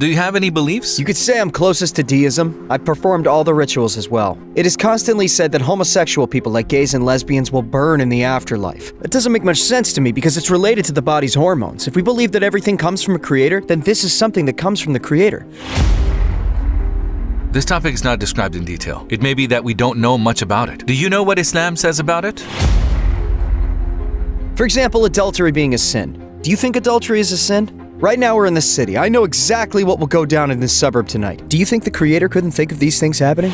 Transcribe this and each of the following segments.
Do you have any beliefs? You could say I'm closest to deism. I've performed all the rituals as well. It is constantly said that homosexual people like gays and lesbians will burn in the afterlife. That doesn't make much sense to me because it's related to the body's hormones. If we believe that everything comes from a creator, then this is something that comes from the creator. This topic is not described in detail. It may be that we don't know much about it. Do you know what Islam says about it? For example, adultery being a sin. Do you think adultery is a sin? Right now we're in the city. I know exactly what will go down in this suburb tonight. Do you think the creator couldn't think of these things happening?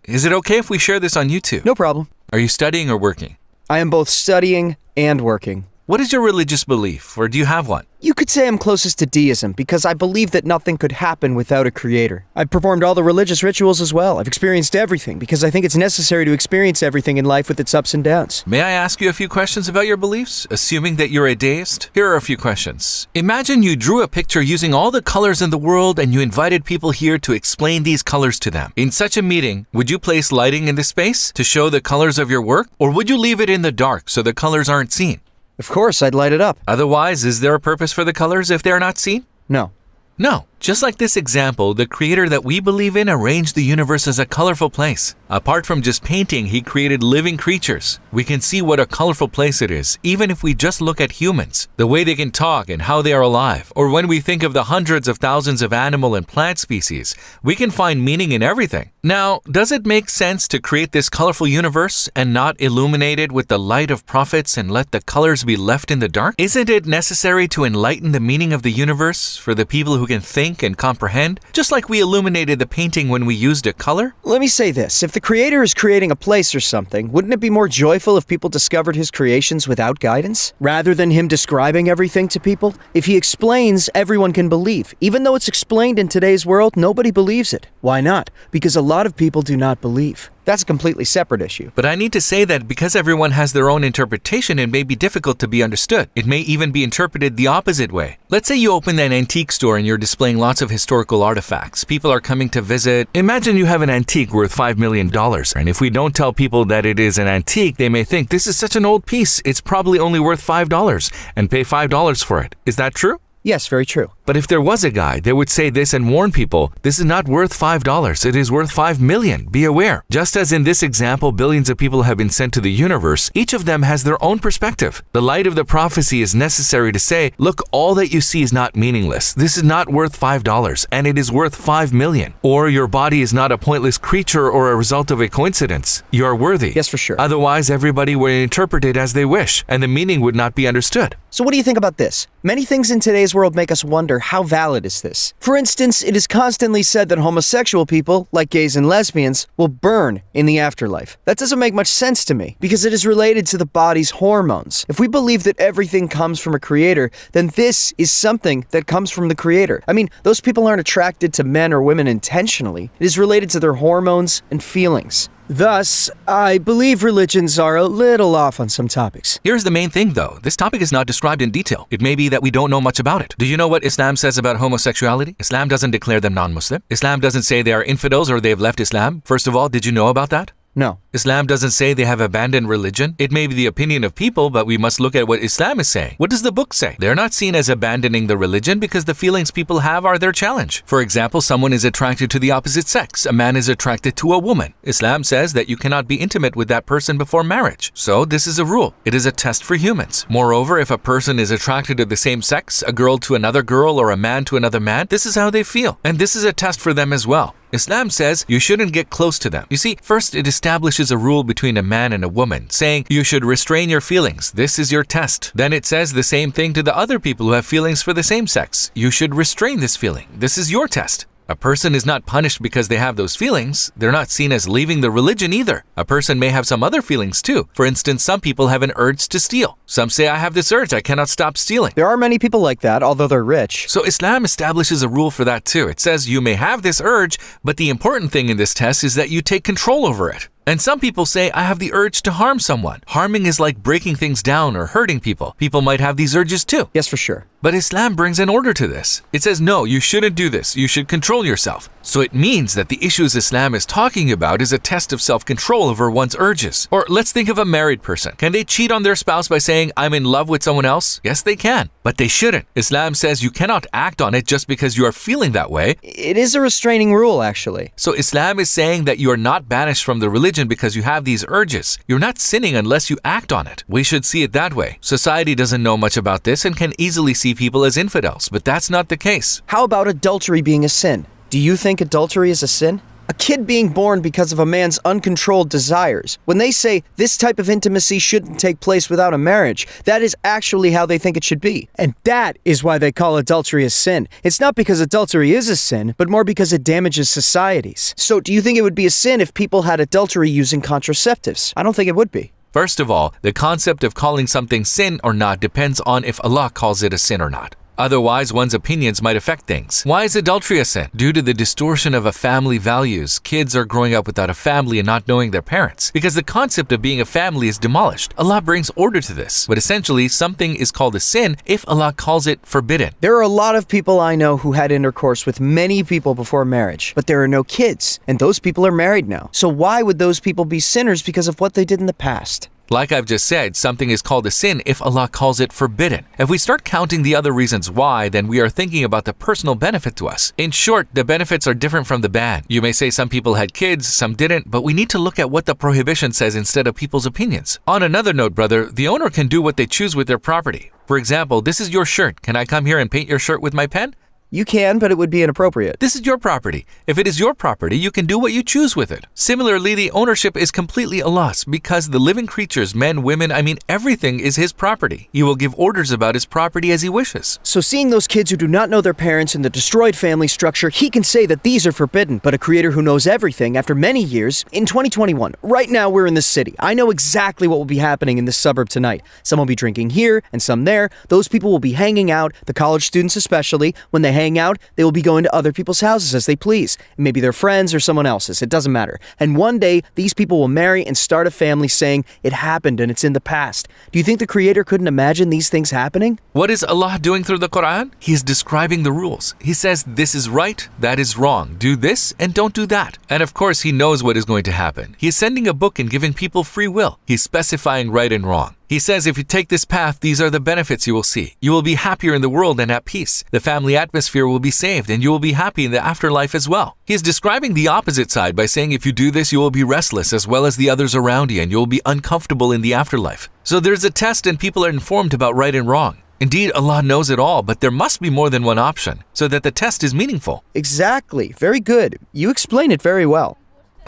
Is it okay if we share this on YouTube? No problem. Are you studying or working? I am both studying and working. What is your religious belief, or do you have one? You could say I'm closest to deism because I believe that nothing could happen without a creator. I've performed all the religious rituals as well. I've experienced everything because I think it's necessary to experience everything in life with its ups and downs. May I ask you a few questions about your beliefs, assuming that you're a deist? Here are a few questions. Imagine you drew a picture using all the colors in the world and you invited people here to explain these colors to them. In such a meeting, would you place lighting in the space to show the colors of your work, or would you leave it in the dark so the colors aren't seen? Of course, I'd light it up. Otherwise, is there a purpose for the colors if they're not seen? No. No. Just like this example, the creator that we believe in arranged the universe as a colorful place. Apart from just painting, he created living creatures. We can see what a colorful place it is, even if we just look at humans, the way they can talk and how they are alive. Or when we think of the hundreds of thousands of animal and plant species, we can find meaning in everything. Now, does it make sense to create this colorful universe and not illuminate it with the light of prophets and let the colors be left in the dark? Isn't it necessary to enlighten the meaning of the universe for the people who can think and comprehend, just like we illuminated the painting when we used a color? Let me say this. If the creator is creating a place or something, wouldn't it be more joyful if people discovered his creations without guidance? Rather than him describing everything to people? If he explains, everyone can believe. Even though it's explained in today's world, nobody believes it. Why not? Because a lot of people do not believe. That's a completely separate issue. But I need to say that because everyone has their own interpretation, it may be difficult to be understood. It may even be interpreted the opposite way. Let's say you open an antique store and you're displaying lots of historical artifacts. People are coming to visit. Imagine you have an antique worth $5 million. And if we don't tell people that it is an antique, they may think this is such an old piece. It's probably only worth $5 and pay $5 for it. Is that true? Yes, very true. But if there was a guy, they would say this and warn people, this is not worth $5, it is worth $5 million. Be aware. Just as in this example, billions of people have been sent to the universe, each of them has their own perspective. The light of the prophecy is necessary to say, look, all that you see is not meaningless. This is not worth $5, and it is worth $5 million. Or your body is not a pointless creature or a result of a coincidence. You are worthy. Yes, for sure. Otherwise, everybody would interpret it as they wish, and the meaning would not be understood. So what do you think about this? Many things in today's world make us wonder, how valid is this? For instance, it is constantly said that homosexual people, like gays and lesbians, will burn in the afterlife. That doesn't make much sense to me, because it is related to the body's hormones. If we believe that everything comes from a creator, then this is something that comes from the creator. I mean, those people aren't attracted to men or women intentionally. It is related to their hormones and feelings. Thus, I believe religions are a little off on some topics. Here's the main thing though. This topic is not described in detail. It may be that we don't know much about it. Do you know what Islam says about homosexuality? Islam doesn't declare them non-Muslim. Islam doesn't say they are infidels or they've left Islam. First of all, did you know about that? No. Islam doesn't say they have abandoned religion. It may be the opinion of people, but we must look at what Islam is saying. What does the book say? They're not seen as abandoning the religion because the feelings people have are their challenge. For example, someone is attracted to the opposite sex. A man is attracted to a woman. Islam says that you cannot be intimate with that person before marriage. So this is a rule. It is a test for humans. Moreover, if a person is attracted to the same sex, a girl to another girl or a man to another man, this is how they feel. And this is a test for them as well. Islam says you shouldn't get close to them. You see, first it establishes a rule between a man and a woman, saying you should restrain your feelings. This is your test. Then it says the same thing to the other people who have feelings for the same sex. You should restrain this feeling. This is your test. A person is not punished because they have those feelings. They're not seen as leaving the religion either. A person may have some other feelings too. For instance, some people have an urge to steal. Some say, I have this urge, I cannot stop stealing. There are many people like that, although they're rich. So Islam establishes a rule for that too. It says you may have this urge, but the important thing in this test is that you take control over it. And some people say, I have the urge to harm someone. Harming is like breaking things down or hurting people. People might have these urges too. Yes, for sure. But Islam brings an order to this. It says, no, you shouldn't do this. You should control yourself. So it means that the issues Islam is talking about is a test of self-control over one's urges. Or let's think of a married person. Can they cheat on their spouse by saying, I'm in love with someone else? Yes, they can. But they shouldn't. Islam says you cannot act on it just because you are feeling that way. It is a restraining rule, actually. So Islam is saying that you are not banished from the religion because you have these urges. You're not sinning unless you act on it. We should see it that way. Society doesn't know much about this and can easily see people as infidels, but that's not the case. How about adultery being a sin? Do you think adultery is a sin? A kid being born because of a man's uncontrolled desires. When they say this type of intimacy shouldn't take place without a marriage, that is actually how they think it should be. And that is why they call adultery a sin. It's not because adultery is a sin, but more because it damages societies. So do you think it would be a sin if people had adultery using contraceptives? I don't think it would be. First of all, the concept of calling something sin or not depends on if Allah calls it a sin or not. Otherwise, one's opinions might affect things. Why is adultery a sin? Due to the distortion of a family values. Kids are growing up without a family and not knowing their parents. Because the concept of being a family is demolished. Allah brings order to this. But essentially, something is called a sin if Allah calls it forbidden. There are a lot of people I know who had intercourse with many people before marriage, but there are no kids, and those people are married now. So why would those people be sinners because of what they did in the past? Like I've just said, something is called a sin if Allah calls it forbidden. If we start counting the other reasons why, then we are thinking about the personal benefit to us. In short, the benefits are different from the ban. You may say some people had kids, some didn't, but we need to look at what the prohibition says instead of people's opinions. On another note, brother, the owner can do what they choose with their property. For example, this is your shirt. Can I come here and paint your shirt with my pen? You can, but it would be inappropriate. This is your property. If it is your property, you can do what you choose with it. Similarly, the ownership is completely Allah's because the living creatures, men, women, everything is His property. He will give orders about His property as He wishes. So seeing those kids who do not know their parents in the destroyed family structure, He can say that these are forbidden. But a creator who knows everything after many years, in 2021, right now we're in this city. I know exactly what will be happening in this suburb tonight. Some will be drinking here and some there. Those people will be hanging out, the college students especially. When they hang out, they will be going to other people's houses as they please. Maybe they're friends or someone else's. It doesn't matter. And one day, these people will marry and start a family saying it happened and it's in the past. Do you think the Creator couldn't imagine these things happening? What is Allah doing through the Quran? He is describing the rules. He says this is right, that is wrong. Do this and don't do that. And of course, He knows what is going to happen. He is sending a book and giving people free will. He's specifying right and wrong. He says if you take this path, these are the benefits you will see. You will be happier in the world and at peace. The family atmosphere will be saved and you will be happy in the afterlife as well. He is describing the opposite side by saying if you do this, you will be restless as well as the others around you and you will be uncomfortable in the afterlife. So there's a test and people are informed about right and wrong. Indeed, Allah knows it all, but there must be more than one option so that the test is meaningful. Exactly. Very good. You explain it very well.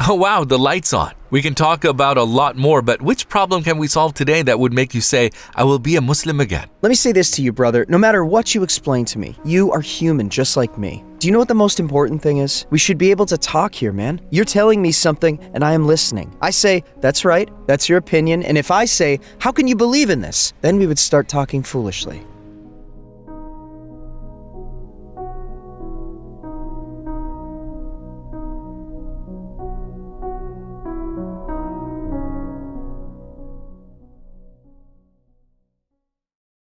Oh wow, the light's on. We can talk about a lot more, but which problem can we solve today that would make you say, I will be a Muslim again? Let me say this to you, brother. No matter what you explain to me, you are human just like me. Do you know what the most important thing is? We should be able to talk here, man. You're telling me something and I am listening. I say, that's right, that's your opinion. And if I say, how can you believe in this? Then we would start talking foolishly.